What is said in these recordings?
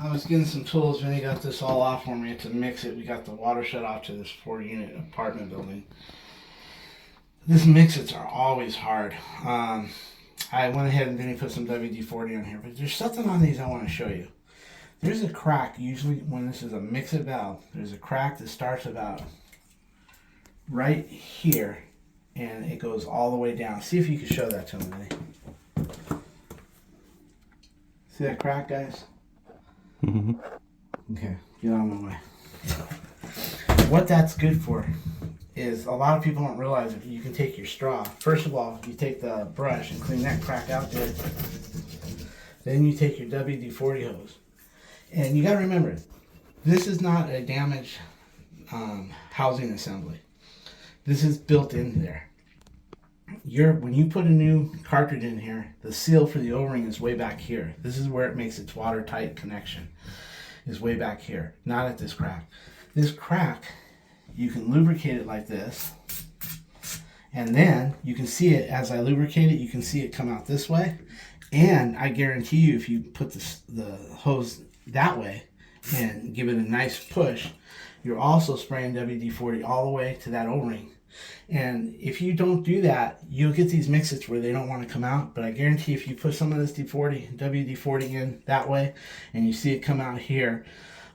I was getting some tools when he got this all off for me to mix it. We got the water shut off to this 4-unit apartment building. These Mixits are always hard. I went ahead and then put some WD-40 on here, but there's something on these I want to show you. There's a crack, usually when this is a Mixit valve, there's a crack that starts about right here and it goes all the way down. See if you can show that to me. See that crack, guys? Mm-hmm. Okay, get out of my way. What that's good for is a lot of people don't realize that you can take your straw. First of all, you take the brush and clean that crack out good. Then you take your WD-40 hose. And you got to remember, this is not a damaged housing assembly. This is built in there. When you put a new cartridge in here, the seal for the O-ring is way back here. This is where it makes its watertight connection. Is way back here, not at this crack. This crack, you can lubricate it like this, and then you can see it as I lubricate it. You can see it come out this way, and I guarantee you, if you put the hose that way and give it a nice push, you're also spraying WD-40 all the way to that O-ring. And if you don't do that, you'll get these Mixits where they don't want to come out. But I guarantee if you put some of this WD-40 in that way and you see it come out here,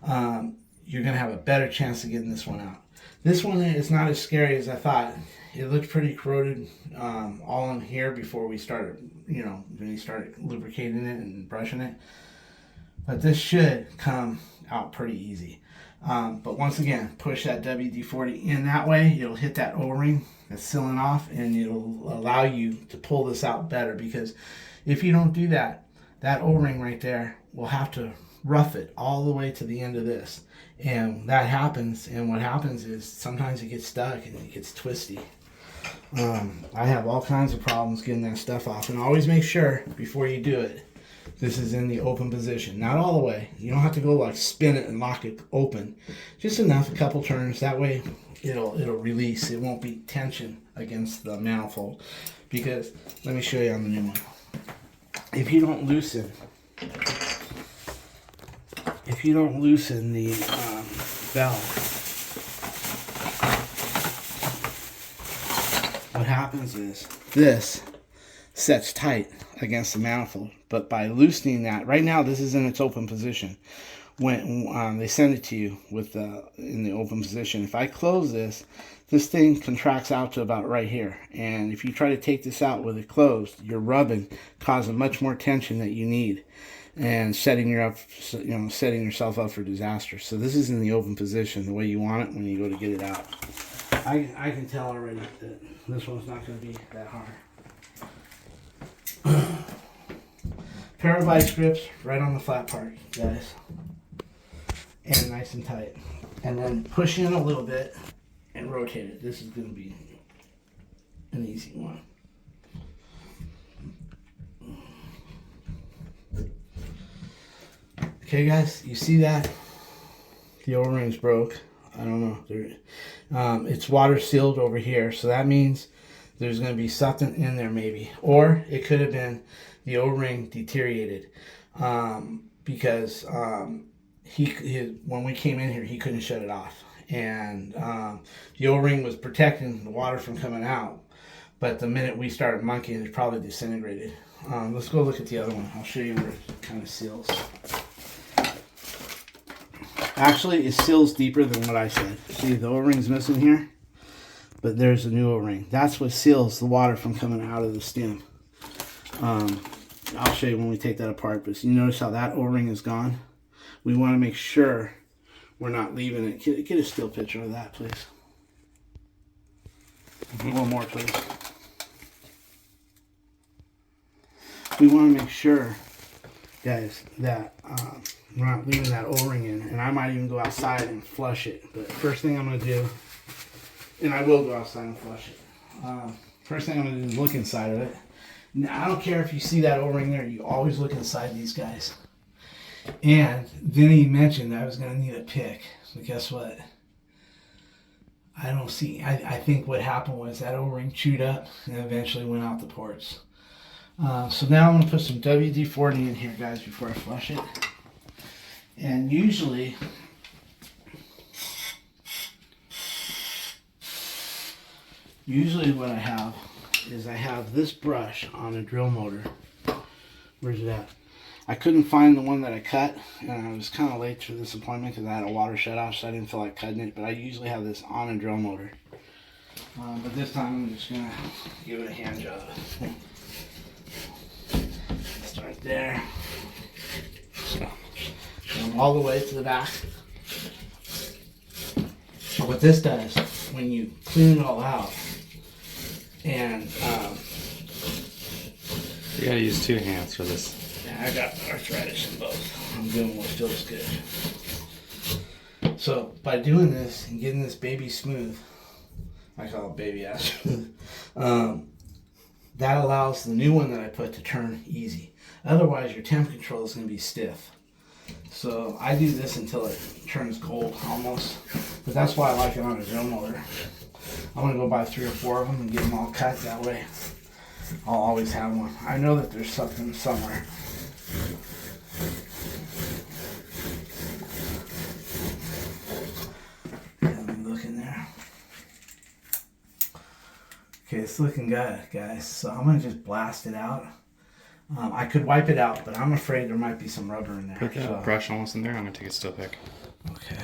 you're going to have a better chance of getting this one out. This one is not as scary as I thought. It looked pretty corroded all in here before we started, when we started lubricating it and brushing it. But this should come out pretty easy. But once again, push that WD-40 in that way. It'll hit that O-ring that's sealing off, and it'll allow you to pull this out better, because if you don't do that, that O-ring right there will have to rough it all the way to the end of this. And that happens, and what happens is sometimes it gets stuck and it gets twisty. I have all kinds of problems getting that stuff off, and always make sure before you do it, this is in the open position. Not all the way. You don't have to go like spin it and lock it open. Just enough, a couple turns. That way it'll release. It won't be tension against the manifold. Because, let me show you on the new one. If you don't loosen the valve, what happens is this sets tight against the manifold. But by loosening that, right now this is in its open position. When they send it to you in the open position, if I close this thing contracts out to about right here. And if you try to take this out with it closed, you're rubbing, causing much more tension that you need, and setting yourself up for disaster. So this is in the open position, the way you want it when you go to get it out. I can tell already that this one's not going to be that hard. Pair of vice grips right on the flat part, guys, and nice and tight. And then push in a little bit and rotate it. This is going to be an easy one. Okay, guys, you see that? The O-rings broke. I don't know. It's water sealed over here, so that means there's going to be something in there maybe. Or it could have been the O-ring deteriorated because when we came in here, he couldn't shut it off. And the O-ring was protecting the water from coming out. But the minute we started monkeying, it probably disintegrated. Let's go look at the other one. I'll show you where it kind of seals. Actually, it seals deeper than what I said. See, the O-ring's missing here, but there's a new O-ring. That's what seals the water from coming out of the stem. I'll show you when we take that apart, but you notice how that O-ring is gone? We want to make sure we're not leaving it. Get a still picture of that, please. One more, please. We want to make sure, guys, that we're not leaving that O-ring in. And I might even go outside and flush it. But first thing I'm going to do, and I will go outside and flush it. First thing I'm going to do is look inside of it. Now, I don't care if you see that O-ring there. You always look inside these guys. And then he mentioned that I was going to need a pick. So guess what? I don't see. I think what happened was that O-ring chewed up and eventually went out the ports. So now I'm going to put some WD-40 in here, guys, before I flush it. And usually what I have is I have this brush on a drill motor. Where's it at? I couldn't find the one that I cut, and I was kind of late for this appointment because I had a water shut off, so I didn't feel like cutting it, but I usually have this on a drill motor. But this time I'm just going to give it a hand job. Start there. So, come all the way to the back. What this does, when you clean it all out, and you gotta use 2 hands for this. Yeah, I got arthritis in both. I'm doing what feels good. So by doing this and getting this baby smooth, I call it baby ass smooth, that allows the new one that I put to turn easy. Otherwise your temp control is going to be stiff. So I do this until it turns gold almost. But that's why I like it on a drill motor. I'm going to go buy 3 or 4 of them and get them all cut. That way I'll always have one. I know that there's something somewhere. Let me look in there. Okay, it's looking good, guys. So I'm going to just blast it out. I could wipe it out, but I'm afraid there might be some rubber in there. Put that brush almost in there. I'm going to take a steel pick. Okay.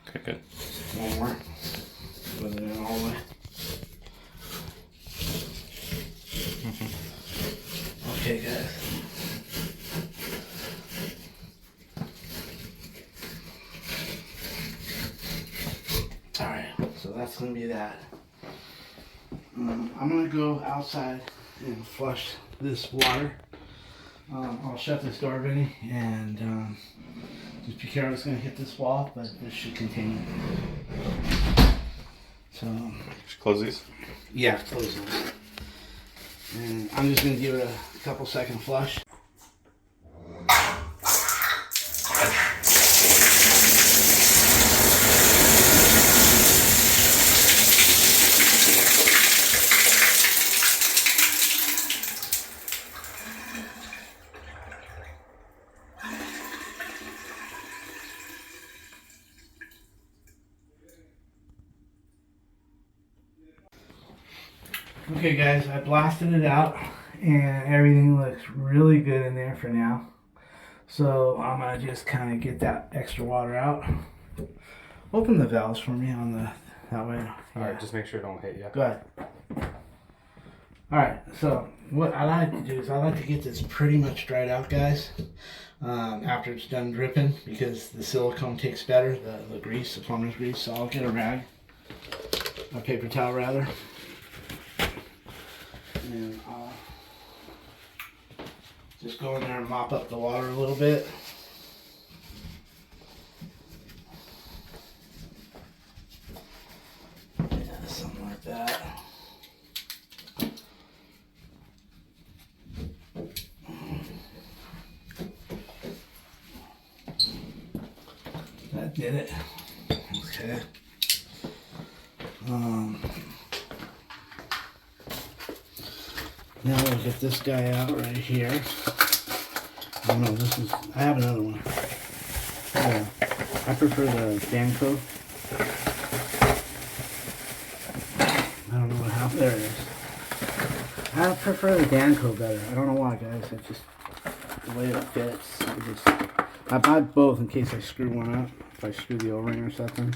Okay, good. One more. Put it in all the way. Okay, guys. Alright, so that's going to be that. I'm going to go outside and flush this water. I'll shut this door, Vinny, and just be careful, it's going to hit this wall, but this should contain it. So, just close these? Yeah, close those. And I'm just going to give it a couple second flush. Okay guys, I blasted it out and everything looks really good in there for now. So I'm going to just kind of get that extra water out. Open the valves for me on the, that way. Alright, just make sure it don't hit you. Go ahead. Alright, so what I like to do is I like to get this pretty much dried out, guys. After it's done dripping, because the silicone takes better, the grease, the plumber's grease. So I'll get a rag, a paper towel rather. And I'll just go in there and mop up the water a little bit. Yeah, something like that. That did it. Okay. Now we'll get this guy out right here. Oh no, this is, I have another one. I prefer the Danco. I don't know what happened. There it is. I prefer the Danco better. I don't know why, guys. It's just the way it fits. I bought both in case I screw one up. If I screw the O-ring or something.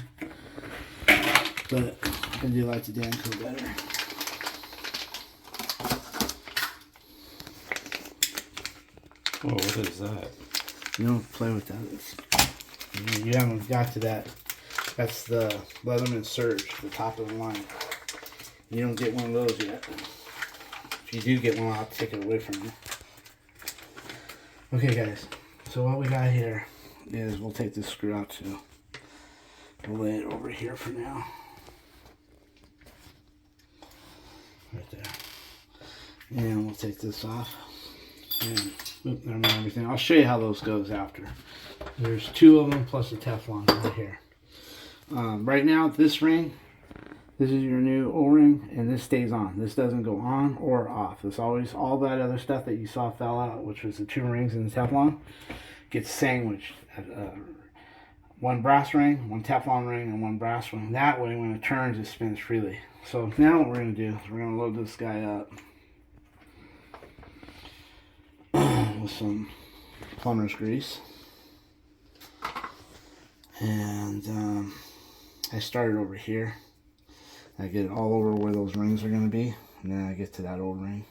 But I do like the Danco better. Oh, what is that? You don't play with that. You haven't got to that. That's the Leatherman Surge, the top of the line. You don't get one of those yet. If you do get one, I'll take it away from you. Okay, guys. So what we got here is we'll take this screw out too. We'll lay it over here for now. Right there. And we'll take this off. And everything. I'll show you how those goes after. There's 2 of them plus a Teflon right here. Right now, this ring, this is your new O-ring, and this stays on. This doesn't go on or off. It's always all that other stuff that you saw fell out, which was the 2 rings and the Teflon. gets sandwiched. One brass ring, one Teflon ring, and one brass ring. That way, when it turns, it spins freely. So now what we're going to do is we're going to load this guy up with some plumber's grease. And I started over here. I get it all over where those rings are going to be. And then I get to that old ring.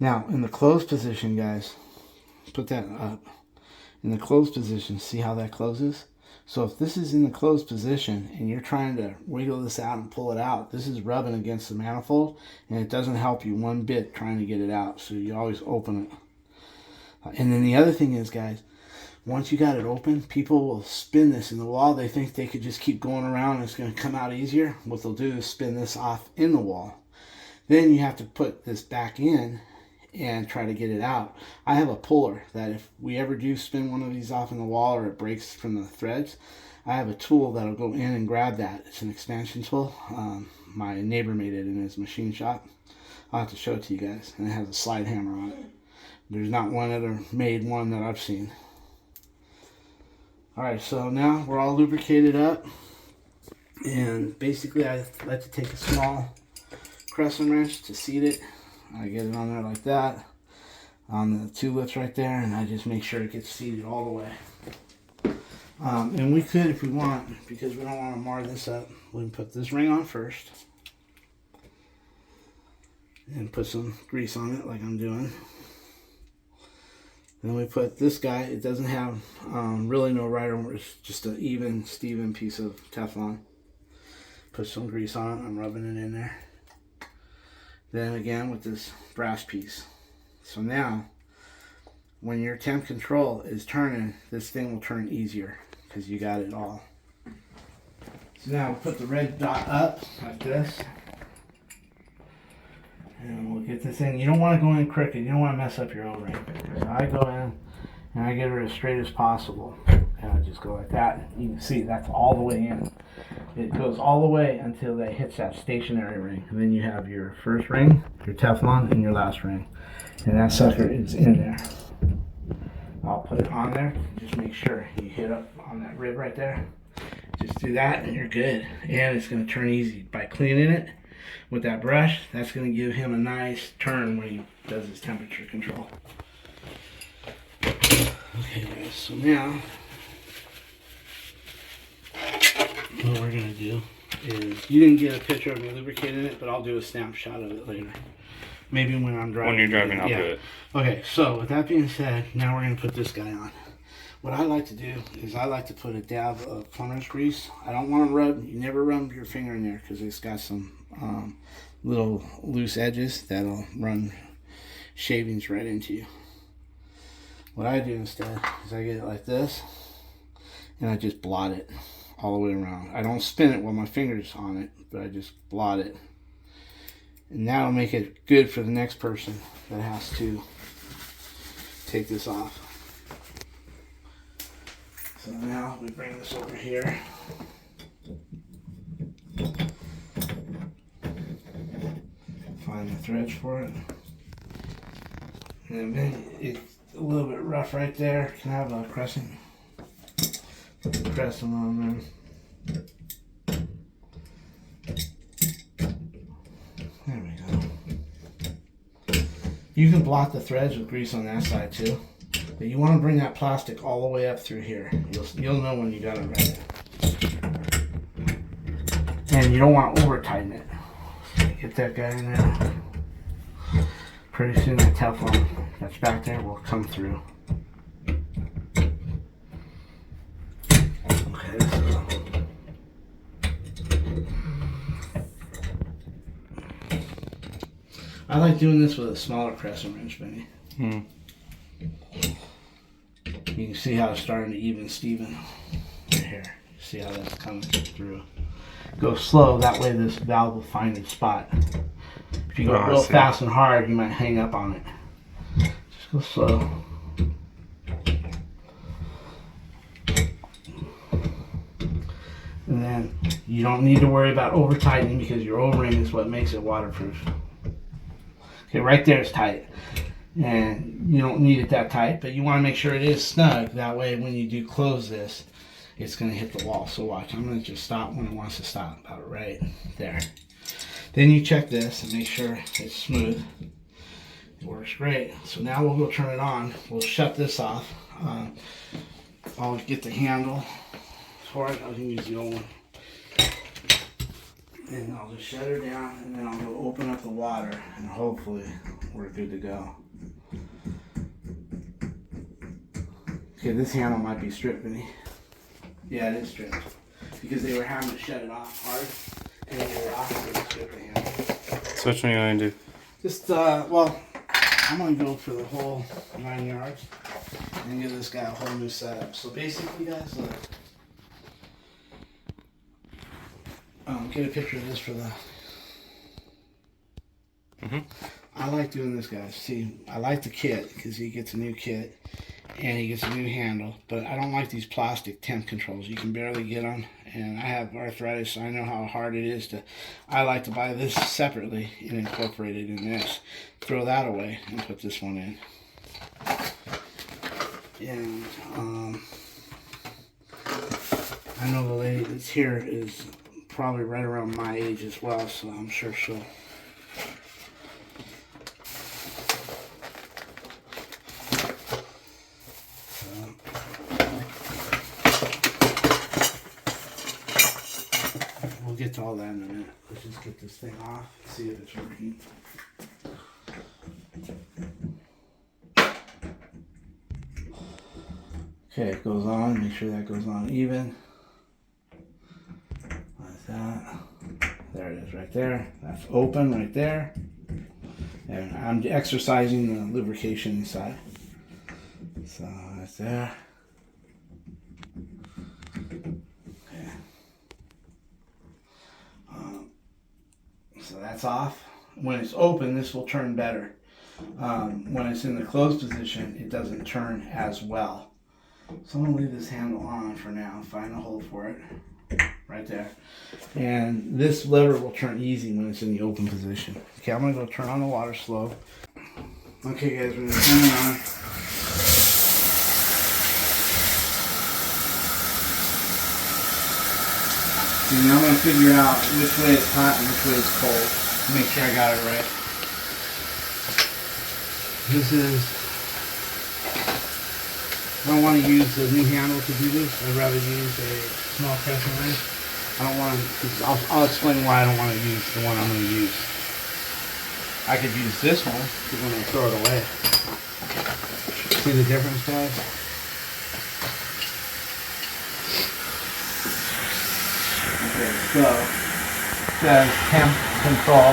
Now, in the closed position, guys, put that up. In the closed position, see how that closes? So if this is in the closed position and you're trying to wiggle this out and pull it out, this is rubbing against the manifold and it doesn't help you one bit trying to get it out. So you always open it. And then the other thing is, guys, once you got it open, people will spin this in the wall. They think they could just keep going around and it's going to come out easier. What they'll do is spin this off in the wall. Then you have to put this back in and try to get it out. I have a puller that if we ever do spin one of these off in the wall or it breaks from the threads, I have a tool that'll go in and grab that. It's an expansion tool. My neighbor made it in his machine shop. I'll have to show it to you guys. And it has a slide hammer on it. There's not one other made one that I've seen. Alright, so now we're all lubricated up. And basically I like to take a small crescent wrench to seat it. I get it on there like that, on the two lips right there, and I just make sure it gets seated all the way. And we could, if we want, because we don't want to mar this up, we can put this ring on first. And put some grease on it like I'm doing. Then we put this guy, it doesn't have really no right over, it's just an even Steven piece of Teflon. Put some grease on it, I'm rubbing it in there. Then again with this brass piece. So now, when your temp control is turning, this thing will turn easier because you got it all. So now we'll put the red dot up like this. And we'll get this in. You don't want to go in crooked. You don't want to mess up your O-ring. So I go in and I get her as straight as possible. And I just go like that. You can see that's all the way in. It goes all the way until it hits that stationary ring. And then you have your first ring, your Teflon, and your last ring. And that sucker is in there. I'll put it on there. Just make sure you hit up on that rib right there. Just do that and you're good. And it's going to turn easy. By cleaning it with that brush, that's going to give him a nice turn when he does his temperature control. Okay guys, so now what we're going to do is, you didn't get a picture of me lubricating it, but I'll do a snapshot of it later. Maybe when I'm driving. When you're driving, I'll do it. Okay, so with that being said, now we're going to put this guy on. What I like to do is I like to put a dab of plumber's grease. I don't want to rub, you never rub your finger in there because it's got some little loose edges that'll run shavings right into you. What I do instead is I get it like this and I just blot it all the way around. I don't spin it with my fingers on it, but I just blot it. And that'll make it good for the next person that has to take this off. So now we bring this over here. Find the threads for it. And then it's a little bit rough right there. Can I have a crescent? Put the crescent on there. There we go. You can blot the threads with grease on that side too. But you want to bring that plastic all the way up through here. You'll know when you got it right. And you don't want to over tighten it. Get that guy in there. Pretty soon that Teflon that's back there will come through. Okay, so I like doing this with a smaller crescent wrench, Benny. You can see how it's starting to even Steven right here. See how that's coming through. Go slow, that way this valve will find its spot. If you go real fast and hard, you might hang up on it. Just go slow. And then you don't need to worry about over tightening because your O-ring is what makes it waterproof. Okay, right there is tight. And you don't need it that tight, but you want to make sure it is snug. That way when you do close this, it's going to hit the wall. So watch, I'm going to just stop when it wants to stop, about right there. Then you check this and make sure it's smooth. It works great. So now we'll go turn it on. We'll shut this off. I'll get the handle for it. I can use the old one. And I'll just shut her down, and then I'll go open up the water, and hopefully we're good to go. Okay, this handle might be stripping. Yeah, it is stripped. Because they were having to shut it off hard, and they were off to strip the handle. So which one you want to do? Just, well, I'm going to go for the whole 9 yards and give this guy a whole new setup. So basically, guys, look. Get a picture of this for the... I like doing this, guys. See, I like the kit because he gets a new kit and he gets a new handle, but I don't like these plastic temp controls. You can barely get them, and I have arthritis, so I know how hard it is to... I like to buy this separately and incorporate it in this. Throw that away and put this one in. And I know the lady that's here is probably right around my age as well, so I'm sure she'll... We'll get to all that in a minute. Let's just get this thing off, see if it's working. Okay, it goes on. Make sure that goes on even. Like that. There it is right there. That's open right there. And I'm exercising the lubrication inside. So that's there. Okay. So that's off. When it's open, this will turn better. When it's in the closed position, it doesn't turn as well. So I'm going to leave this handle on for now. Find a hole for it. Right there. And this lever will turn easy when it's in the open position. Okay, I'm going to go turn on the water slow. Okay guys, we're going to turn it on. And now I'm going to figure out which way it's hot and which way it's cold. Make sure I got it right. This is... I don't want to use the new handle to do this. I'd rather use a small pressing wrench. I don't want to, I'll explain why I don't want to use the one I'm going to use. I could use this one, because I'm going to throw it away. See the difference, guys? Okay, so, it says temp control.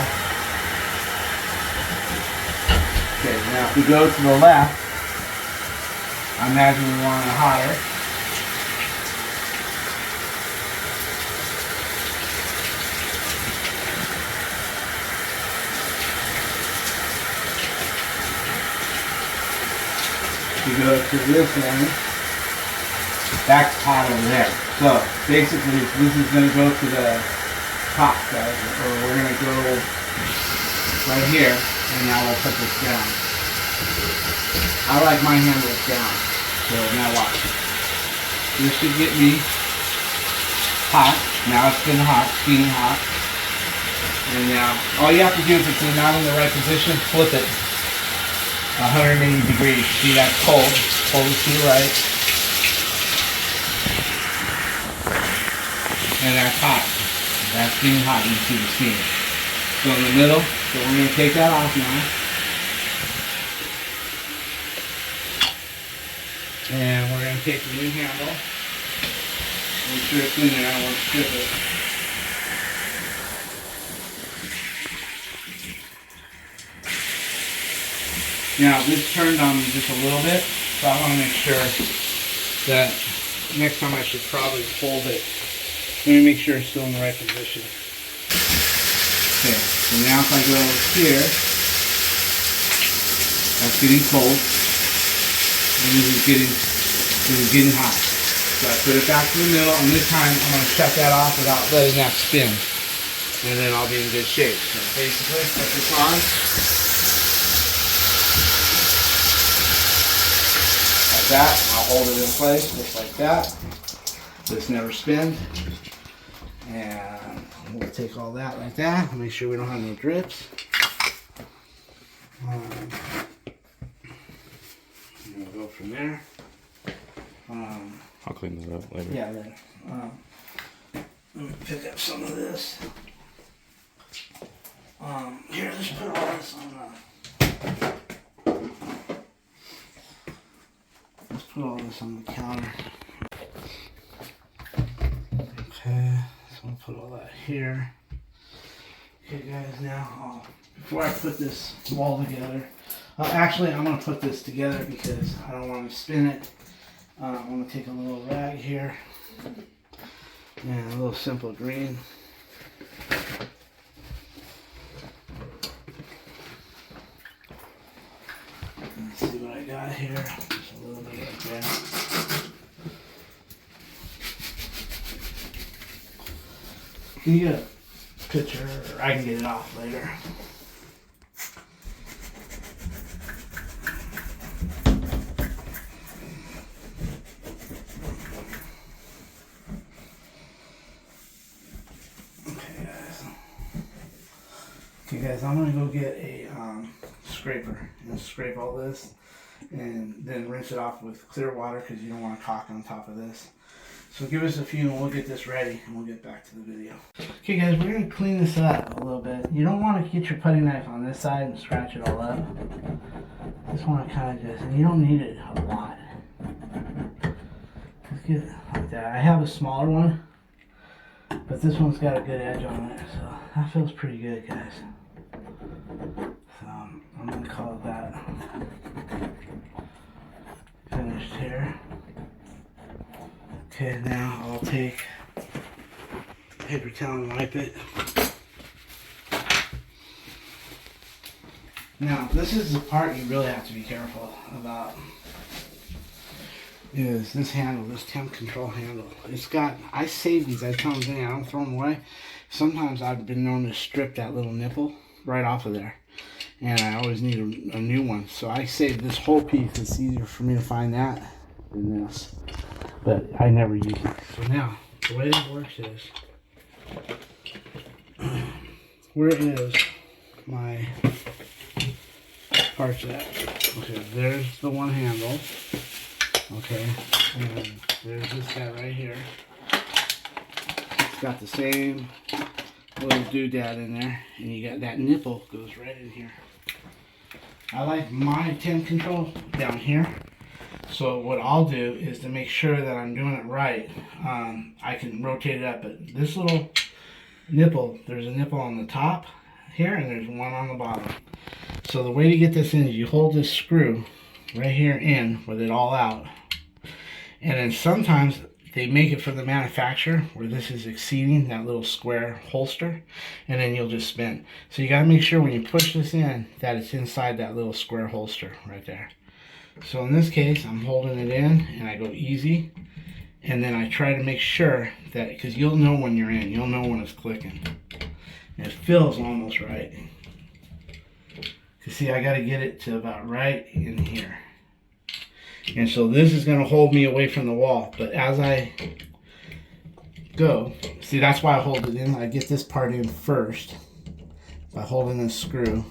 Okay, now if we go to the left, I imagine we want it higher. If you go to this end, that's hot over there. So basically, this is going to go to the top, guys, or we're going to go right here, and now we'll put this down. I like my handles down. So now watch. This should get me hot. Now it's been hot, steaming hot. And now all you have to do is if you're not in the right position, flip it 180 degrees. See, that's cold. Cold is to the right. And that's hot. That's being hot. You see the steam. So in the middle, so we're going to take that off now. And we're going to take the new handle. Make sure it's in there. I won't strip it. Now this turned on me just a little bit, so I want to make sure that next time I should probably fold it. Let me make sure it's still in the right position. Okay, so now if I go here, that's getting cold. And this is getting hot. So I put it back to the middle, and this time I'm going to shut that off without letting that spin. And then I'll be in good shape. So basically, put this on. like that. I'll hold it in place just like that. This never spins. And we'll take all that like that. Make sure we don't have no drips. We'll go from there. I'll clean that up later. Yeah, later. Let me pick up some of this. Here, let's put all this on let's put all this on the counter. Okay, so I'll put all that here. Okay guys, now before I put this wall together, actually I'm going to put this together because I don't want to spin it. I'm going to take a little rag here and a little simple green. Let's see what I got here. Just a little bit like that. Can you get a picture, or I can get it off later. Okay guys, I'm going to go get a scraper and scrape all this and then rinse it off with clear water because you don't want to caulk on top of this. So give us a few and we'll get this ready and we'll get back to the video. Okay guys, we're going to clean this up a little bit. You don't want to get your putty knife on this side and scratch it all up. Just want to kind of just, and you don't need it a lot. Just get it like that. I have a smaller one, but this one's got a good edge on it, so that feels pretty good guys. So I'm going to call that finished here. Okay, now I'll take paper towel and wipe it. Now, this is the part you really have to be careful about. Is this handle, this temp control handle. It's got, I save these, I tell them, I don't throw them away. Sometimes I've been known to strip that little nipple right off of there. And I always need a new one. So I save this whole piece. It's easier for me to find that than this. But I never use it. So now, the way this works is, where is my parts at? Okay, there's the one handle. Okay, and there's this guy right here. It's got the same little doodad in there, and you got that nipple goes right in here. I like my temp control down here. So what I'll do is to make sure that I'm doing it right, I can rotate it up. But this little nipple, there's a nipple on the top here, and there's one on the bottom. So the way to get this in is you hold this screw right here in with it all out. And then sometimes they make it for the manufacturer where this is exceeding that little square holster, and then you'll just spin. So you got to make sure when you push this in that it's inside that little square holster right there. So in this case, I'm holding it in and I go easy, and then I try to make sure that, because you'll know when you're in, you'll know when it's clicking. And it feels almost right. You see, I got to get it to about right in here. And so this is going to hold me away from the wall. But as I go, see, that's why I hold it in. I get this part in first by holding this screw.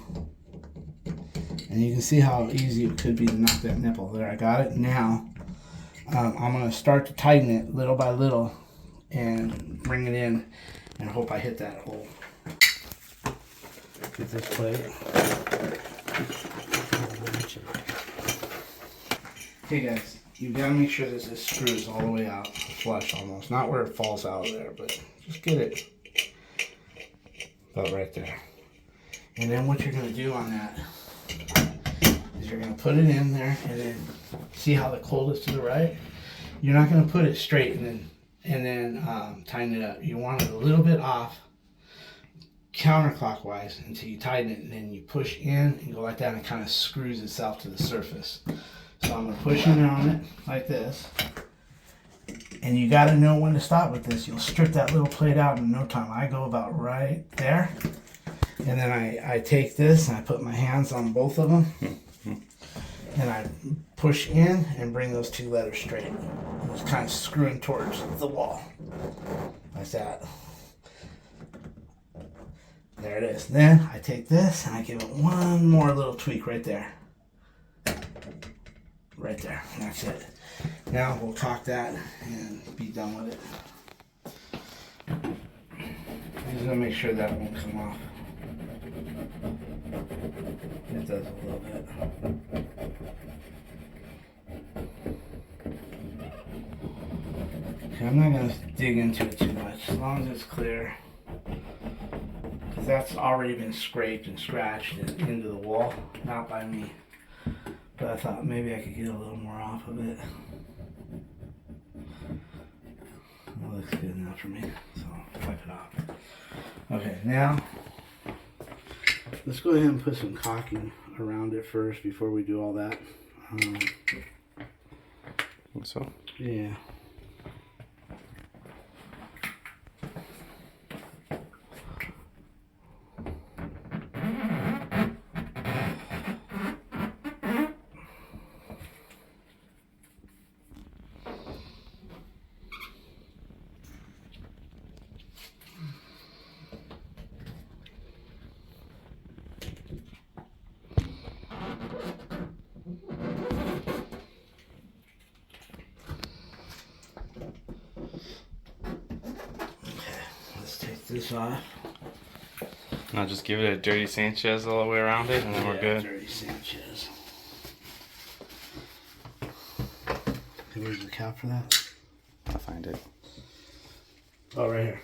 And you can see how easy it could be to knock that nipple. There, I got it. Now, I'm going to start to tighten it little by little and bring it in and hope I hit that hole. Get this plate. Okay guys, you've got to make sure that this screws all the way out, flush almost. Not where it falls out of there, but just get it about right there. And then what you're going to do on that is you're going to put it in there, and then see how the cold is to the right? You're not going to put it straight and then tighten it up. You want it a little bit off counterclockwise until you tighten it, and then you push in and go like that, and it kind of screws itself to the surface. So I'm going to push in on it like this, and you got to know when to stop with this. You'll strip that little plate out in no time. I go about right there, and then I take this and I put my hands on both of them, and I push in and bring those two letters straight. It's kind of screwing towards the wall, like that. There it is. Then I take this and I give it one more little tweak right there. Right there. That's it. Now we'll caulk that and be done with it. I'm just gonna make sure that it won't come off. It does a little bit. Okay, I'm not gonna dig into it too much, as long as it's clear. Because that's already been scraped and scratched into the wall, not by me. But I thought maybe I could get a little more off of it. That looks good enough for me, so I'll wipe it off. Okay, now let's go ahead and put some caulking around it first before we do all that. So? Yeah. This off. Now just give it a dirty Sanchez all the way around it, and then we're good. Dirty Sanchez. Okay, where's the cap for that? I'll find it. Oh, right here.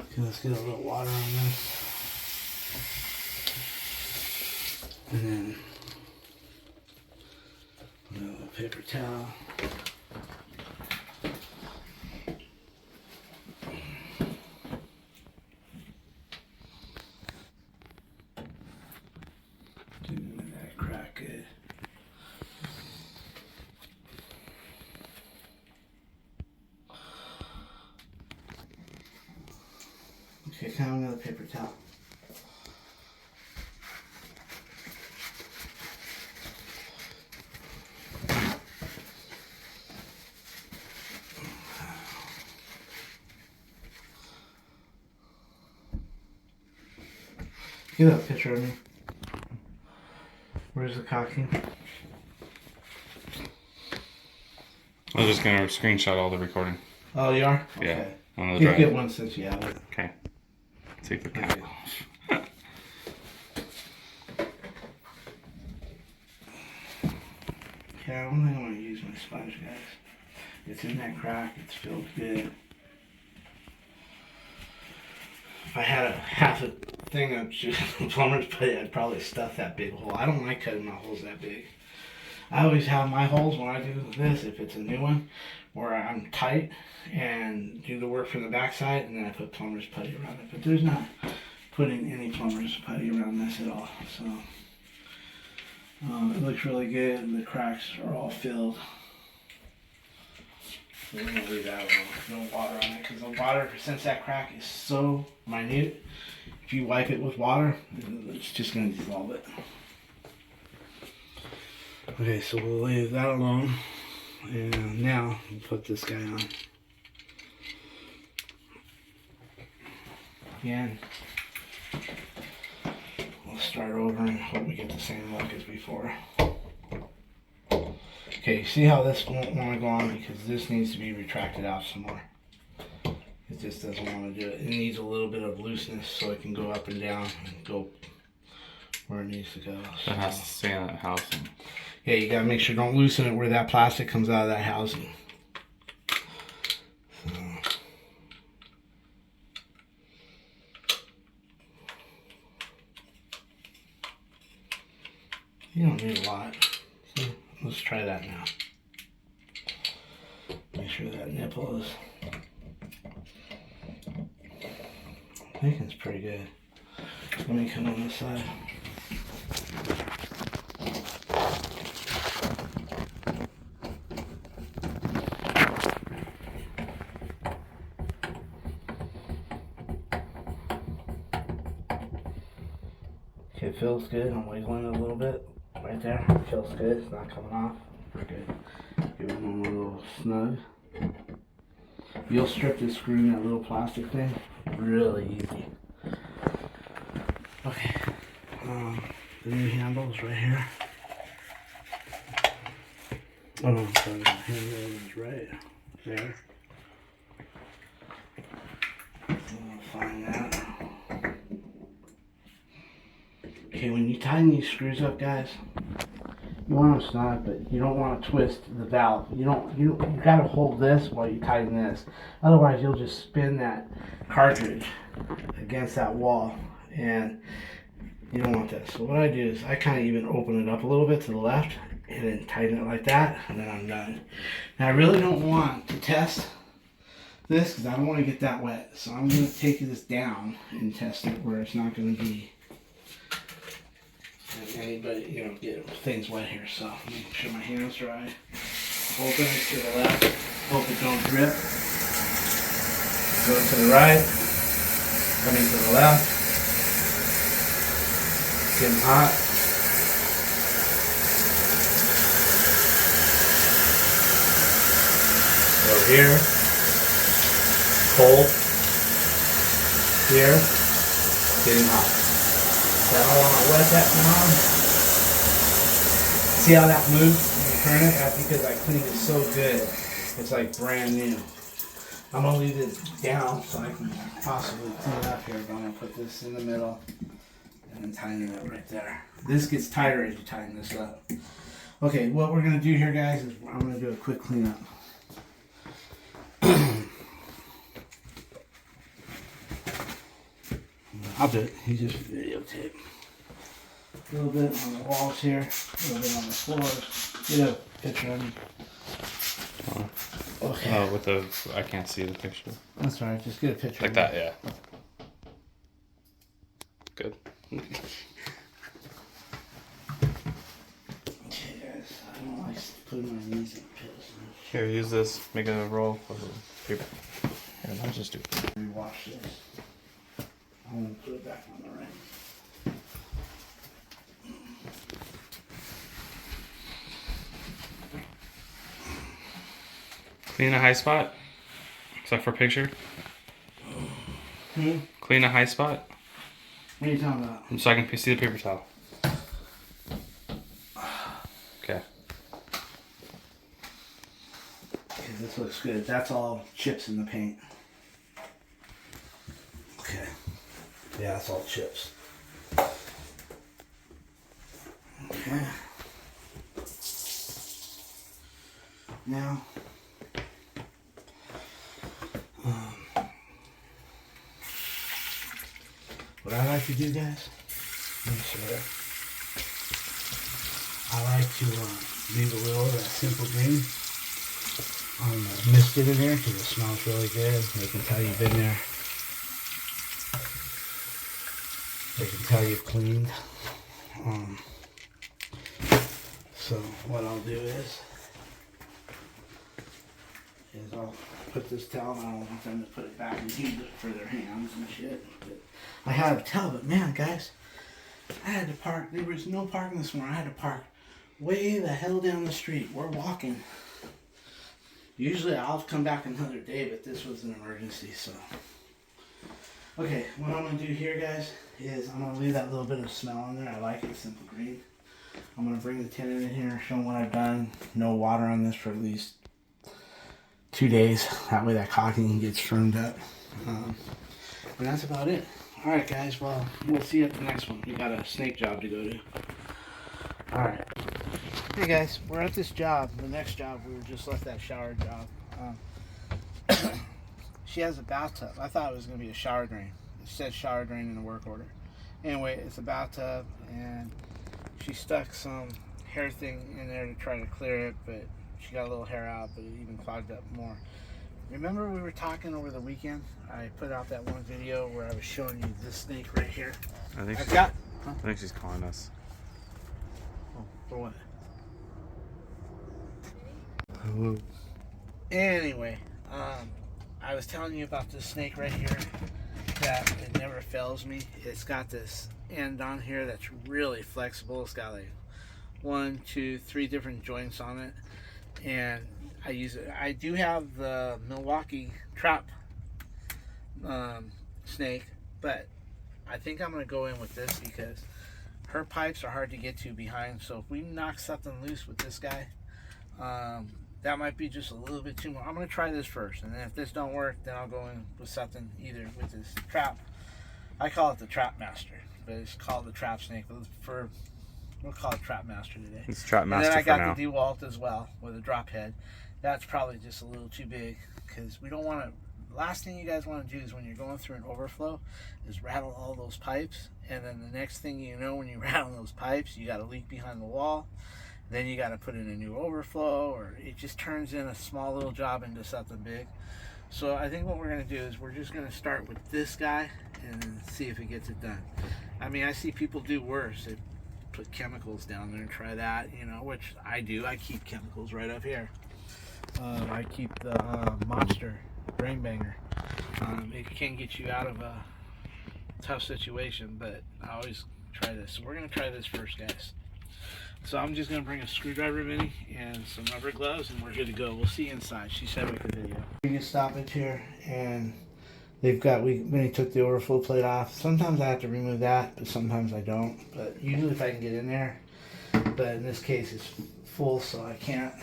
Okay, let's get a little water on this. And then a little paper towel. Okay, kind of another paper towel. Get that picture of me. Where's the caulking? I'm just gonna screenshot all the recording. Oh, you are? Yeah. Okay. On the You drive. get one since you have it. Okay. Take the cap off. Okay, I don't think I'm going to use my sponge, guys. It's in that crack. It's filled good. If I had half a thing of just plumber's putty, I'd probably stuff that big hole. I don't like cutting my holes that big. I always have my holes when I do this, if it's a new one, where I'm tight and do the work from the backside, and then I put plumber's putty around it. But there's not putting any plumber's putty around this at all. So it looks really good. The cracks are all filled. So we're gonna leave that alone. No water on it, because the water, since that crack is so minute, if you wipe it with water, it's just gonna dissolve it. Okay, so we'll leave that alone. And now we'll put this guy on. Again, we'll start over and hope we get the same look as before. Okay, see how this won't want to go on, because this needs to be retracted out some more. It just doesn't want to do it. It needs a little bit of looseness so it can go up and down and go where it needs to go. That has to stay in that housing. Yeah, you gotta make sure don't loosen it where that plastic comes out of that housing. So. You don't need a lot. So let's try that now. Make sure that nipple is. I think it's pretty good. Let me come on this side. Okay, It feels good. I'm wiggling it a little bit right there. Feels good. It's not coming off. We're good. Give it one more little snug. You'll strip this screw in that little plastic thing really easy. Okay. The new handle is right here. Oh no, sorry. The handle is right there. I'm gonna find that. Okay, when you tighten these screws up, guys, you want them snug, but you don't want to twist the valve. You gotta hold this while you tighten this. Otherwise, you'll just spin that cartridge against that wall, and you don't want this. So what I do is I kind of even open it up a little bit to the left, and then tighten it like that, and then I'm done. Now I really don't want to test this because I don't want to get that wet. So I'm going to take this down and test it where it's not going to be anybody, get things wet here. So make sure my hand's dry. Open it to the left. Hope it don't drip. Go to the right. Coming to the left. It's getting hot. Go here. Cold. Here. Getting hot. I don't want to wet that knob. See how that moves when you turn it? That's because I cleaned it so good. It's like brand new. I'm going to leave it down so I can possibly clean it up here. But I'm going to put this in the middle and then tighten it up right there. This gets tighter as you tighten this up. Okay, what we're going to do here, guys, is I'm going to do a quick cleanup. I'll do it. You just videotape. A little bit on the walls here, a little bit on the floors. Get a picture of me. Okay. Oh, I can't see the picture. That's alright, just get a picture. Like that, yeah. Good. Okay, guys, I don't like putting my knees in pills. Here, use this. Make a roll of paper. Here, I'll just do it. Rewash this. I'm going to put it back on the ring. Clean a high spot. Is that for a picture? Clean a high spot. What are you talking about? So I can see the paper towel. Okay. Okay, this looks good. That's all chips in the paint. Okay. Yeah, that's all chips. Okay. Now, what I like to do, guys, let me show you. I like to leave a little of that simple green on the misted in there because it smells really good. They can tell you've been there. They can tell you've cleaned. So what I'll do is I'll put this towel, and I don't want them to put it back and use it for their hands and shit. But I had a towel, but man, guys, I had to park. There was no parking this morning. I had to park way the hell down the street. We're walking. Usually I'll come back another day, but this was an emergency, so. Okay, what I'm going to do here, guys, is I'm going to leave that little bit of smell in there. I like it, simple green. I'm going to bring the tin in here, show them what I've done. No water on this for at least 2 days. That way that caulking gets firmed up. And that's about it. Alright, guys, well, we'll see you at the next one. We got a snake job to go to. Alright. Hey, guys, we're at this job. The next job, we just left that shower job. She has a bathtub. I thought it was going to be a shower drain. It said shower drain in the work order. Anyway, it's a bathtub, and she stuck some hair thing in there to try to clear it, but she got a little hair out, but it even clogged up more. Remember we were talking over the weekend? I put out that one video where I was showing you this snake right here. I think she's calling us. Oh, for what? Hello. Anyway, I was telling you about this snake right here that it never fails me. It's got this end on here that's really flexible. It's got like 1, 2, 3 different joints on it, and I use it. I do have the Milwaukee trap snake, but I think I'm going to go in with this because her pipes are hard to get to behind. So if we knock something loose with this guy, that might be just a little bit too much. I'm going to try this first, and then if this don't work, then I'll go in with something either with this trap. I call it the Trap Master, but it's called the Trap Snake. We'll call it Trap Master today. It's Trap Master. And then I got now. the DeWalt as well with a drop head. That's probably just a little too big because we don't want to. Last thing you guys want to do is when you're going through an overflow is rattle all those pipes, and then the next thing you know, when you rattle those pipes, you got a leak behind the wall. Then you got to put in a new overflow, or it just turns in a small little job into something big. So I think what we're going to do is we're just going to start with this guy and see if it gets it done. I mean, I see people do worse. They put chemicals down there and try that, you know, which I do. I keep chemicals right up here. I keep the Monster Brain Banger. It can get you out of a tough situation, but I always try this. So we're going to try this first, guys. So I'm just going to bring a screwdriver mini and some rubber gloves, and we're good to go. We'll see you inside. She said with the video. We can stop it here, and Vinny took the overflow plate off. Sometimes I have to remove that, but sometimes I don't. But usually if I can get in there, but in this case it's full, so I can't.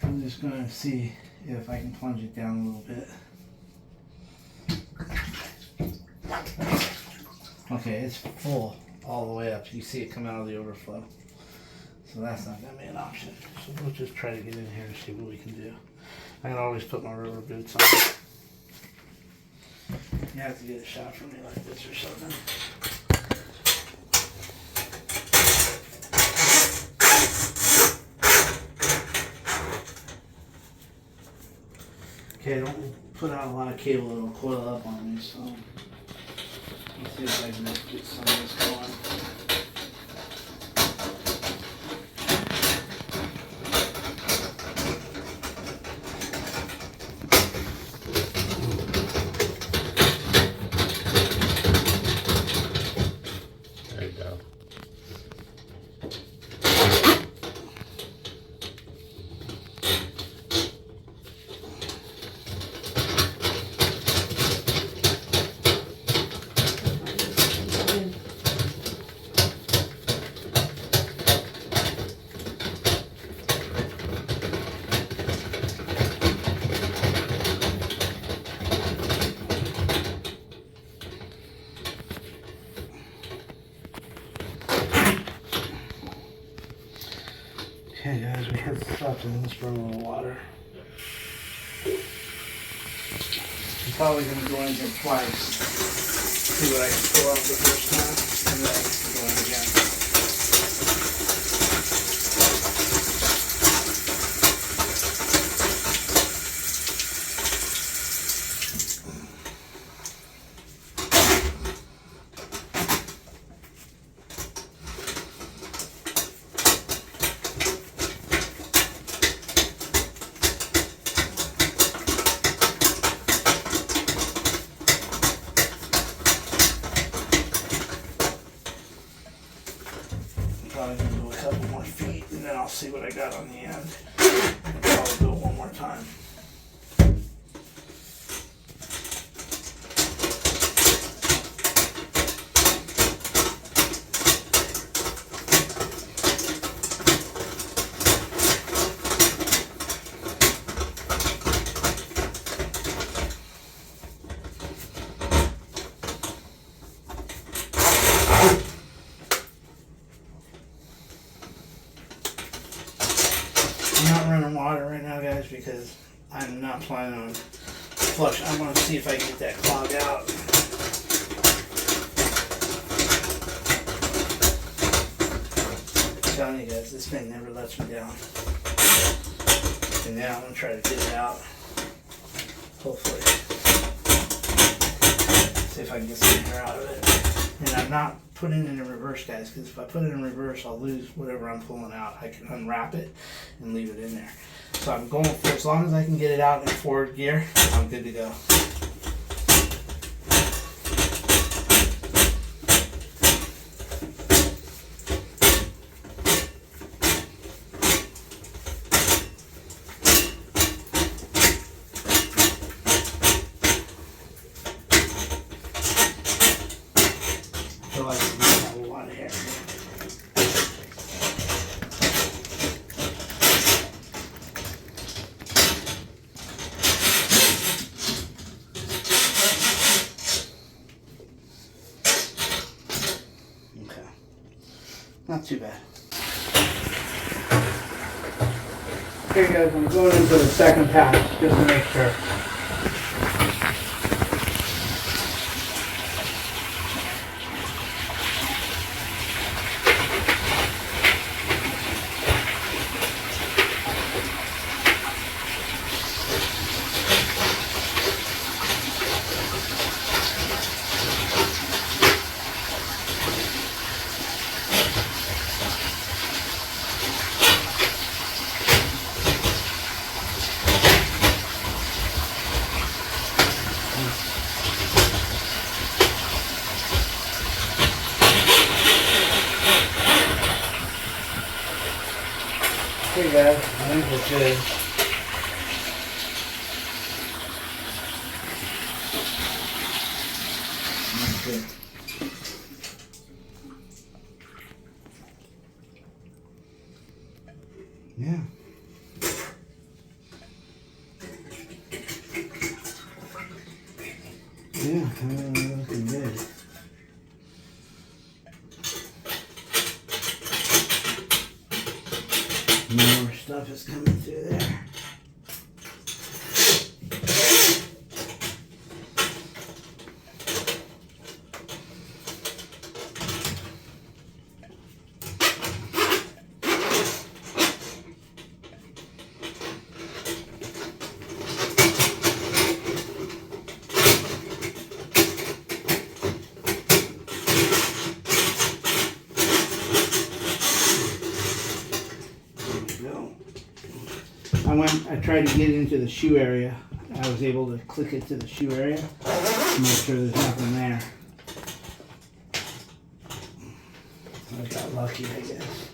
I'm just going to see if I can plunge it down a little bit. Okay, it's full all the way up. You see it come out of the overflow. So that's not going to be an option. So we'll just try to get in here and see what we can do. I can always put my rubber boots on. You have to get a shot from me like this or something. Okay, don't put out a lot of cable, it'll coil up on me, so let's see if I can get some of this going. There you go. Okay guys, we had stuff in this room of water. I'm probably going to go in here twice. See what I can pull out the first time, and then go in again. Probably gonna go a couple more feet, and then I'll see what I got on the end. And probably do it one more time. I'm not running water right now, guys, because I'm not planning on flush. I want to see if I can get that clog out. I'm telling you guys, this thing never lets me down. And now I'm going to try to get it out. Hopefully. See if I can get some air out of it. And I'm not putting it in reverse, guys, because if I put it in reverse, I'll lose whatever I'm pulling out. I can unwrap it and leave it in there. So I'm going for, as long as I can get it out in forward gear, I'm good to go. Not too bad. Okay guys, I'm going into the second pass just to make sure. Okay guys, I think we're good. That's good. Yeah. Yeah, looking good. More stuff is coming through there. I tried to get into the shoe area. I was able to click it to the shoe area to make sure there's nothing there. I got lucky, I guess.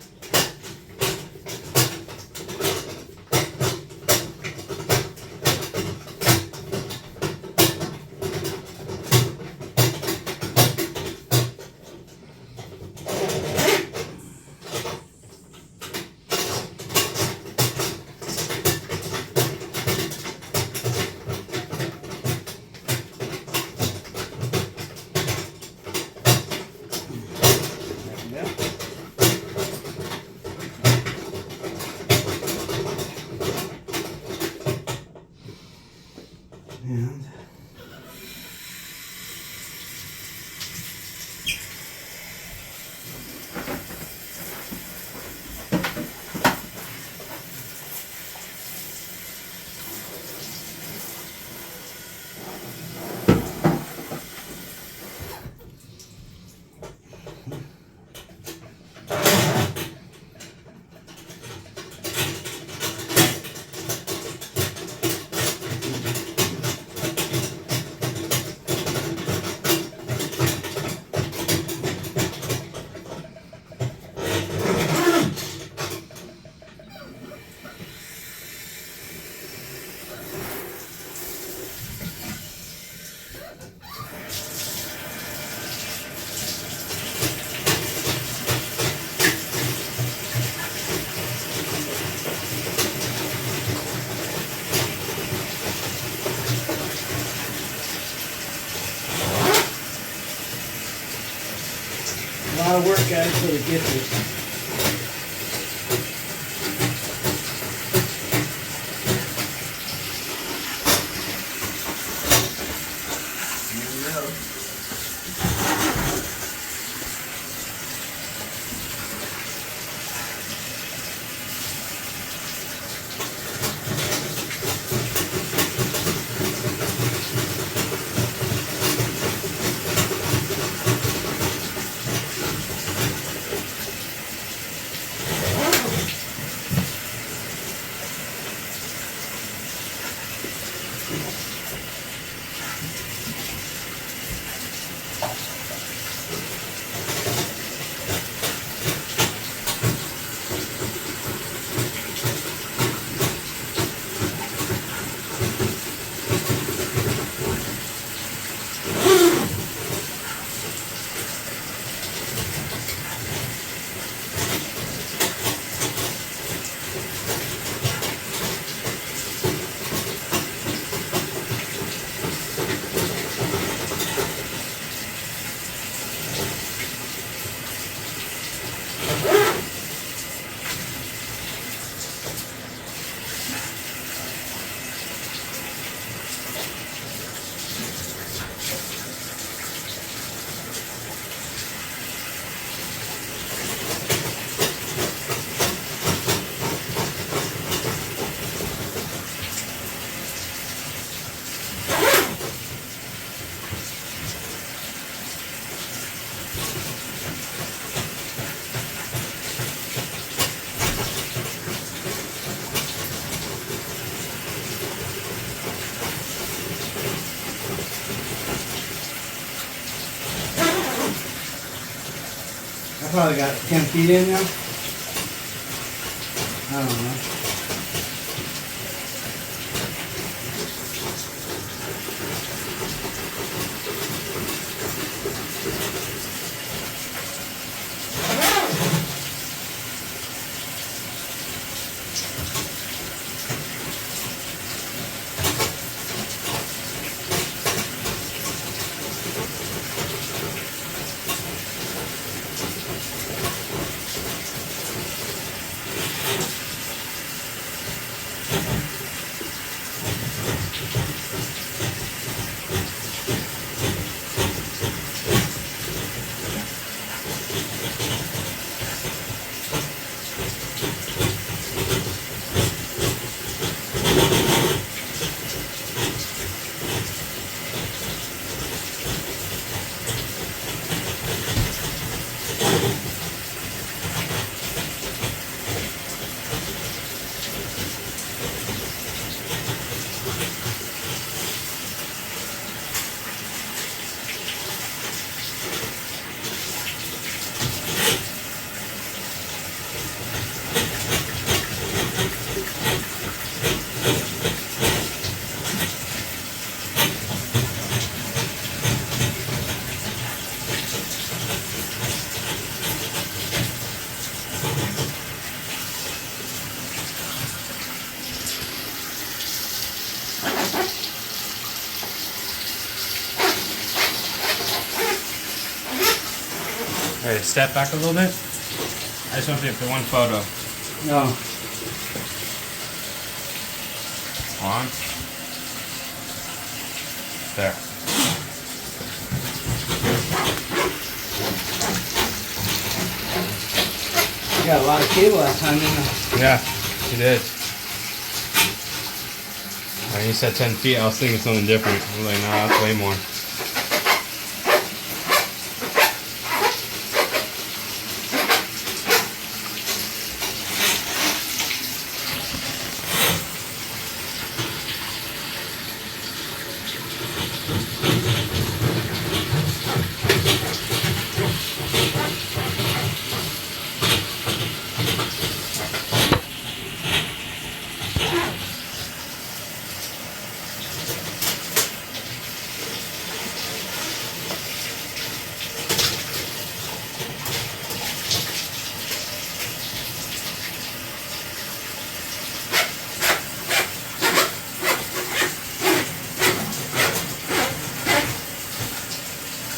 And a lot of work, guys, for the gifters. I probably got 10 feet in now. I don't know. Ready to step back a little bit? I just want to take one photo. No. On. There. You got a lot of cable last time, didn't you? Yeah, you did. When you said 10 feet, I was thinking something different. I was like, no, that's way more.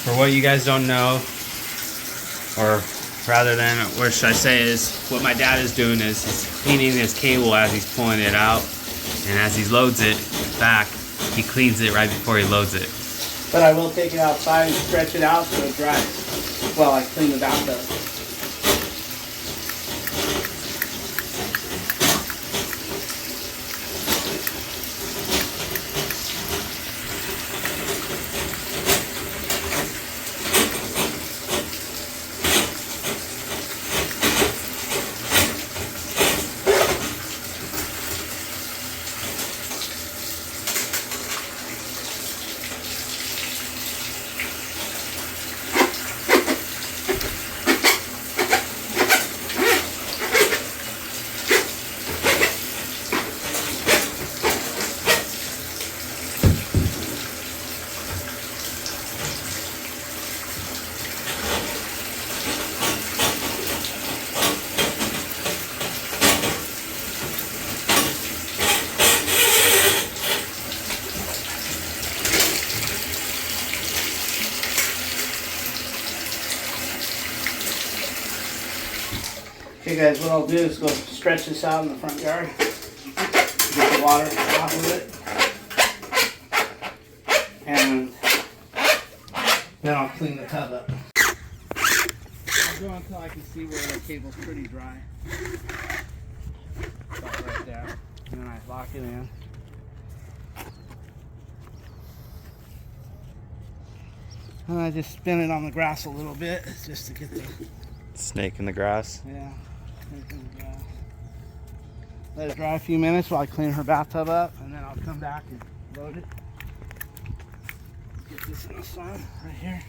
For what you guys don't know, or rather than, what should I say, is what my dad is doing is he's cleaning his cable as he's pulling it out, and as he loads it back, he cleans it right before he loads it. But I will take it outside and stretch it out so it dries while I clean the bathtub. Okay guys, what I'll do is go stretch this out in the front yard. Get the water off of it. And then I'll clean the tub up. I'll go until I can see where the cable's pretty dry. About right there. And then I lock it in. And I just spin it on the grass a little bit just to get the snake in the grass. Yeah, snake in the grass. Let it dry a few minutes while I clean her bathtub up, and then I'll come back and load it. Get this in the sun right here.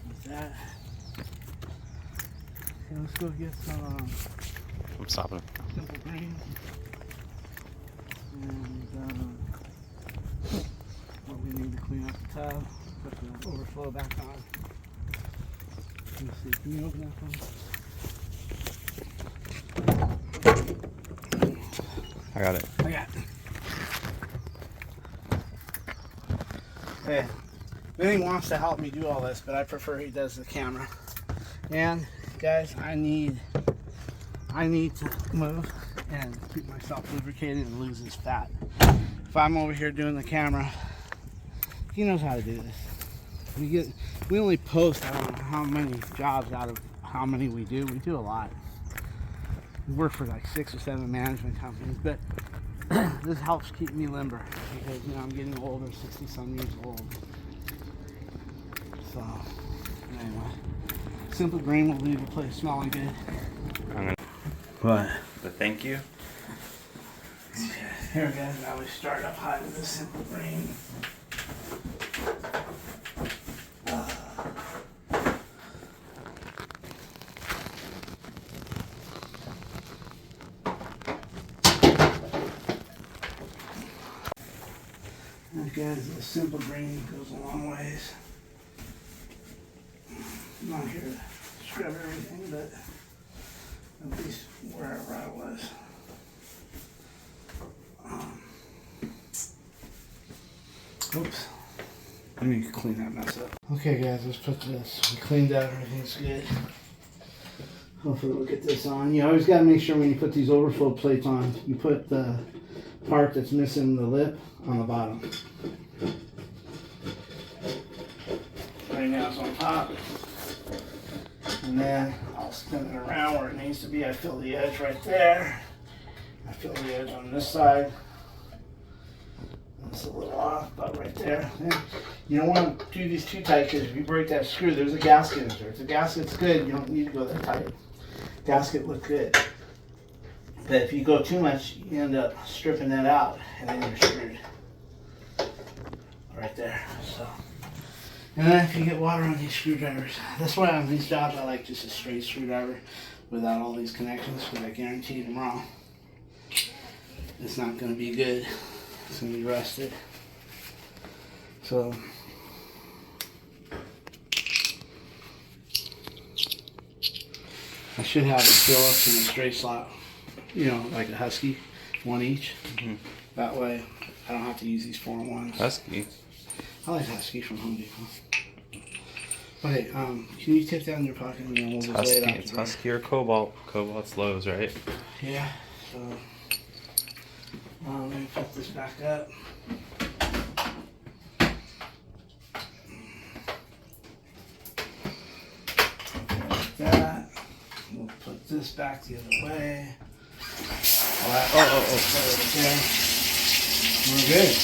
Like that. Okay, let's go get some I'm stopping. simple greens. And what we need to clean up the tub. Put the overflow back on. Let's see, can you open that one? I got it. I got it. Hey, Vinny wants to help me do all this, but I prefer he does the camera. And guys, I need to move and keep myself lubricated and lose this fat. If I'm over here doing the camera, he knows how to do this. We only post, I don't know how many jobs out of how many we do. We do a lot. We work for like 6 or 7 management companies, but this helps keep me limber because, you know, I'm getting older, 60-some years old. So, anyway, simple green will leave the place smelling good. What? But thank you. Here, guys, now we start up high with this simple green. Guys, the simple green goes a long ways. I'm not here to scrub everything, but at least wherever I was. Oops. Let me clean that mess up. Okay guys, let's put this. We cleaned out, everything's good. Hopefully we'll get this on. You always got to make sure when you put these overflow plates on, you put the part that's missing the lip on the bottom. Right now it's on top. And then I'll spin it around where it needs to be. I fill the edge right there. I fill the edge on this side. It's a little off, but right there. And you don't want to do these too tight because if you break that screw, there's a gasket in there. If the gasket's good, you don't need to go that tight. Gasket look good. But if you go too much, you end up stripping that out and then you're screwed. Right there. So, and then if you get water on these screwdrivers, that's why on these jobs I like just a straight screwdriver without all these connections, because I guarantee tomorrow it's not going to be good. It's going to be rusted. So I should have a Phillips and a straight slot, you know, like a Husky, one each. Mm-hmm. That way I don't have to use these 4-in-1s. Husky. I like Husky from Home Depot. Okay, can you tip that in your pocket and then we'll just lay it out? It's Husky or Cobalt. Cobalt's Lowe's, right? Yeah. So let me put this back up. Like that. We'll put this back the other way. Okay. We're good.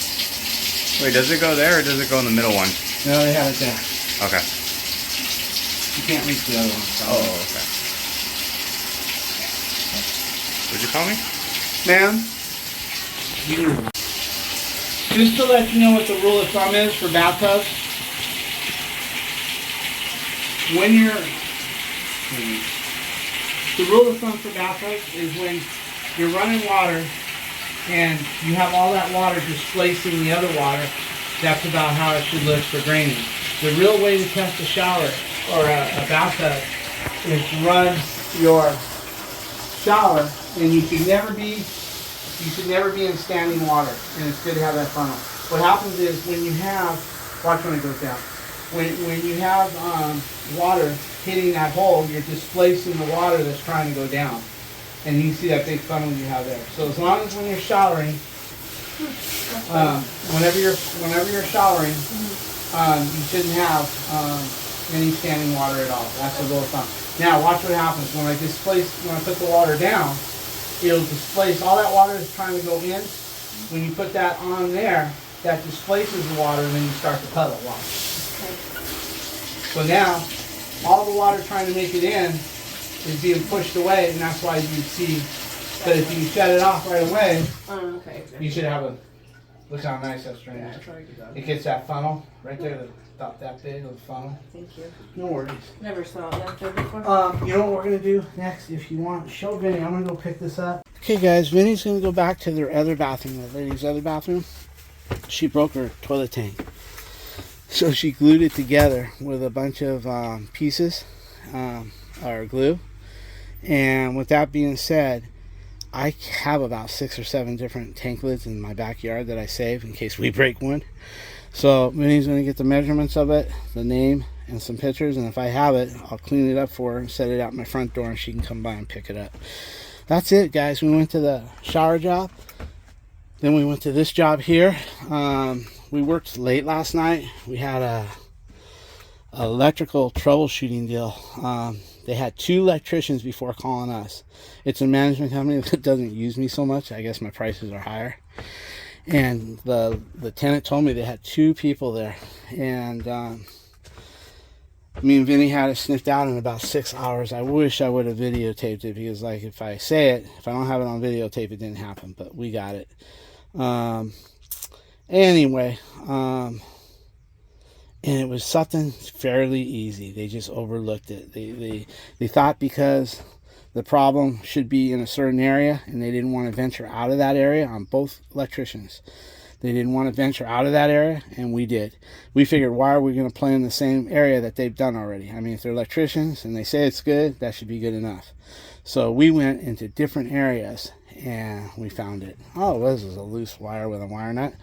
Wait, does it go there or does it go in the middle one? No, they have it there. Okay. You can't reach the other one. So. Oh, okay. What'd you call me? Ma'am, just to let you know what the rule of thumb is for bathtubs. The rule of thumb for bathtubs is when you're running water and you have all that water displacing the other water, that's about how it should look for draining. The real way to test a shower or a bathtub is to run your shower, and you should never be in standing water, and it's good to have that funnel. What happens is when you have, watch when it goes down. when you have water hitting that hole, you're displacing the water that's trying to go down. And you can see that big funnel you have there. So as long as when you're showering, whenever you're showering, you shouldn't have any standing water at all. That's the rule of thumb. Now watch what happens when I put the water down. It'll displace all that water that's trying to go in. When you put that on there, that displaces the water, and then you start the puddle wash. So now, all the water trying to make it in is being pushed away, and that's why you see that if you shut it off right away, you should have a, look how nice that's drainage. It gets that funnel right there, about that big of a funnel. Thank you. No worries. Never saw it like that before. You know what we're going to do next? If you want, show Vinny. I'm going to go pick this up. Okay, guys, Vinny's going to go back to their other bathroom, the lady's other bathroom. She broke her toilet tank. So she glued it together with a bunch of pieces, or glue. And with that being said, I have about 6 or 7 different tank lids in my backyard that I save in case we break one. So Vinny's going to get the measurements of it, the name, and some pictures. And if I have it, I'll clean it up for her and set it out my front door, and she can come by and pick it up. That's it, guys. We went to the shower job. Then we went to this job here. We worked late last night. We had a electrical troubleshooting deal. They had 2 electricians before calling us. It's a management company that doesn't use me so much. I guess my prices are higher. And the tenant told me they had 2 people there. And me and Vinny had it sniffed out in about 6 hours. I wish I would have videotaped it, because like if I say it, if I don't have it on videotape, it didn't happen. But we got it. Anyway, and it was something fairly easy. They just overlooked it. They thought because the problem should be in a certain area, and they didn't want to venture out of that area. On both electricians, they didn't want to venture out of that area, and we did. We figured, why are we going to play in the same area that they've done already? I mean, if they're electricians and they say it's good, that should be good enough. So we went into different areas, and we found it. All it was a loose wire with a wire nut,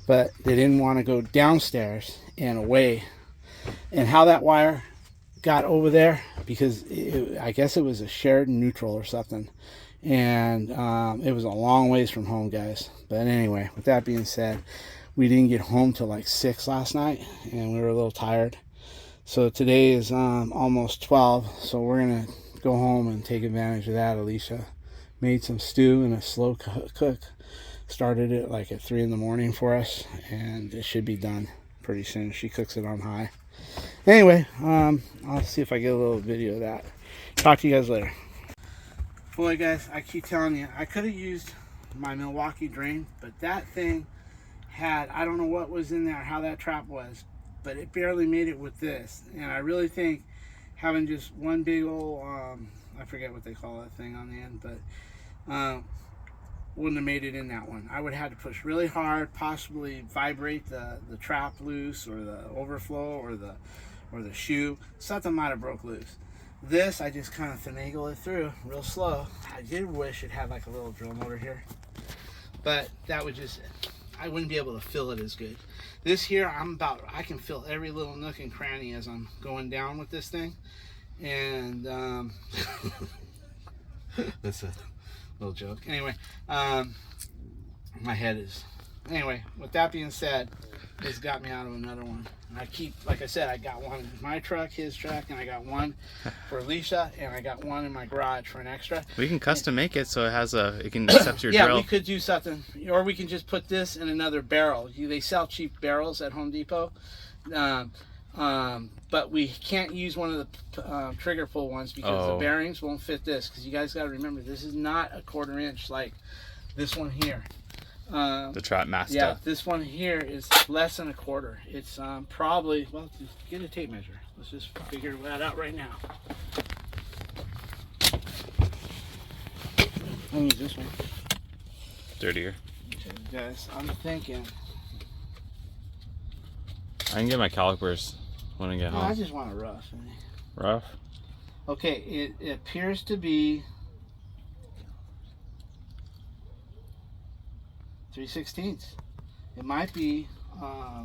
but they didn't want to go downstairs and away. And how that wire got over there, because I guess it was a shared neutral or something, and it was a long ways from home, guys. But anyway, with that being said, we didn't get home till like 6 last night, and we were a little tired. So today is almost 12, so we're gonna go home and take advantage of that. Alicia made some stew in a slow cook, started it like at 3 in the morning for us, and it should be done pretty soon. She cooks it on high. Anyway, I'll see if I get a little video of that. Talk to you guys later. Boy, guys, I keep telling you, I could have used my Milwaukee drain, but that thing had, I don't know what was in there, how that trap was, but it barely made it with this. And I really think having just one big old, I forget what they call that thing on the end, but wouldn't have made it in that one. I would have had to push really hard, possibly vibrate the trap loose, or the overflow, or the shoe. Something might have broke loose. This, I just kind of finagle it through real slow. I did wish it had like a little drill motor here, but that would just, I wouldn't be able to fill it as good. This here, I can fill every little nook and cranny as I'm going down with this thing. And that's a little joke. Anyway, my head is, anyway, with that being said, this got me out of another one. I keep, like I said, I got one in my truck, his truck, and I got one for Alicia, and I got one in my garage for an extra. We can custom make it so it has it can accept your drill. Yeah, we could do something, or we can just put this in another barrel. They sell cheap barrels at Home Depot, but we can't use one of the trigger pull ones because the bearings won't fit this. Because you guys got to remember, this is not a 1/4 inch like this one here. The Trap Master. Yeah, this one here is less than a 1/4. It's probably, well, just get a tape measure. Let's just figure that out right now. I'll use this one. Dirtier. Okay, guys, I'm thinking. I can get my calipers when I get home. I just want a rough. Rough? Okay, it appears to be 3/16. It might be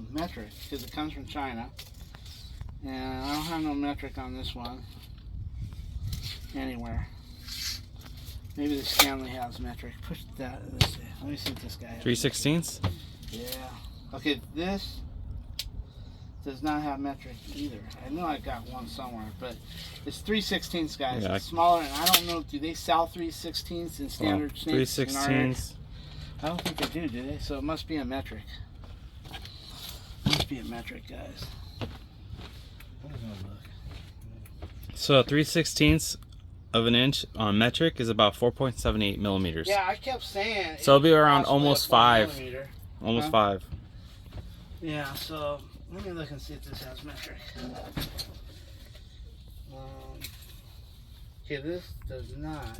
metric because it comes from China. And I don't have no metric on this one anywhere. Maybe the Stanley has metric. Push that. Let's see. Let me see what this guy has. 3/16? Yeah. Okay, this does not have metric either. I know I got one somewhere, but it's 3/16, guys. Yeah. It's smaller, and I don't know. Do they sell 3/16 in standard snakes? 3/16. I don't think they do they? So it must be a metric. Must be a metric, guys. What is that look? So 3/16 of an inch on metric is about 4.78 millimeters. Yeah, I kept saying. So it'll be around possibly almost a 4 5. millimeter. Almost Huh? 5. Yeah, so let me look and see if this has metric. Okay, this does not.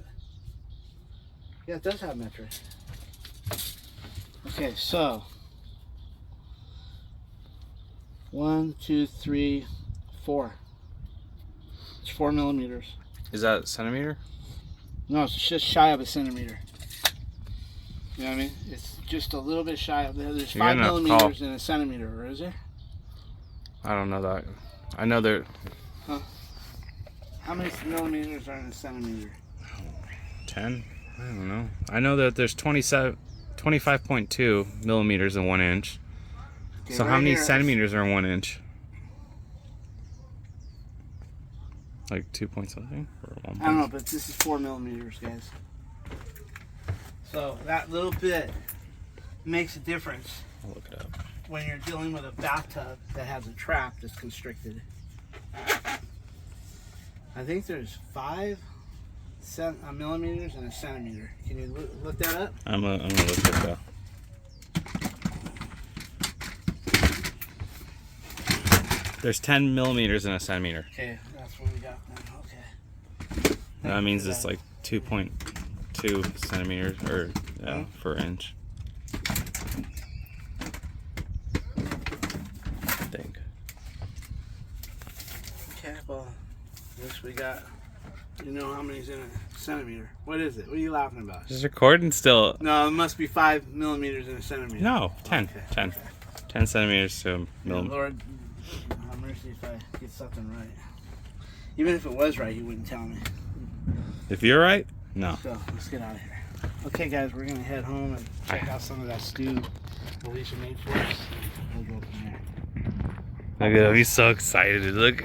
Yeah, it does have metric. Okay, so 1, 2, 3, 4. It's 4 millimeters. Is that centimeter? No, it's just shy of a centimeter. You know what I mean? It's just a little bit shy of. There's You're 5 gonna millimeters in a centimeter, or is there? I don't know that. I know there. How many millimeters are in a centimeter? 10? I don't know. I know that there's 25.2 millimeters in 1 inch. Okay, So right how many here, centimeters are in 1 inch? Like 2 point something? Or 1 I don't know, but this is 4 millimeters, guys. So that little bit makes a difference I'll look it up. when you're dealing with a bathtub that has a trap that's constricted. I think there's 5 millimeters and a centimeter. Can you look that up? I'm gonna look it up. There's 10 millimeters in a centimeter. Okay, that's what we got then. Okay. That means it's like 2.2 centimeters or per inch. I think. Okay, well, this we got. You know how many's in a centimeter? What is it? What are you laughing about? Is recording still? No, it must be 5 millimeters in a centimeter. No, 10. Okay. 10. 10 centimeters to a Yeah, millimeter. Lord, have mercy if I get something right. Even if it was right, you wouldn't tell me. If you're right, no. So let's get out of here. Okay, guys, we're gonna head home and check out some of that stew Alicia made for us. And we'll go from there. Look at him, he's so excited. Look.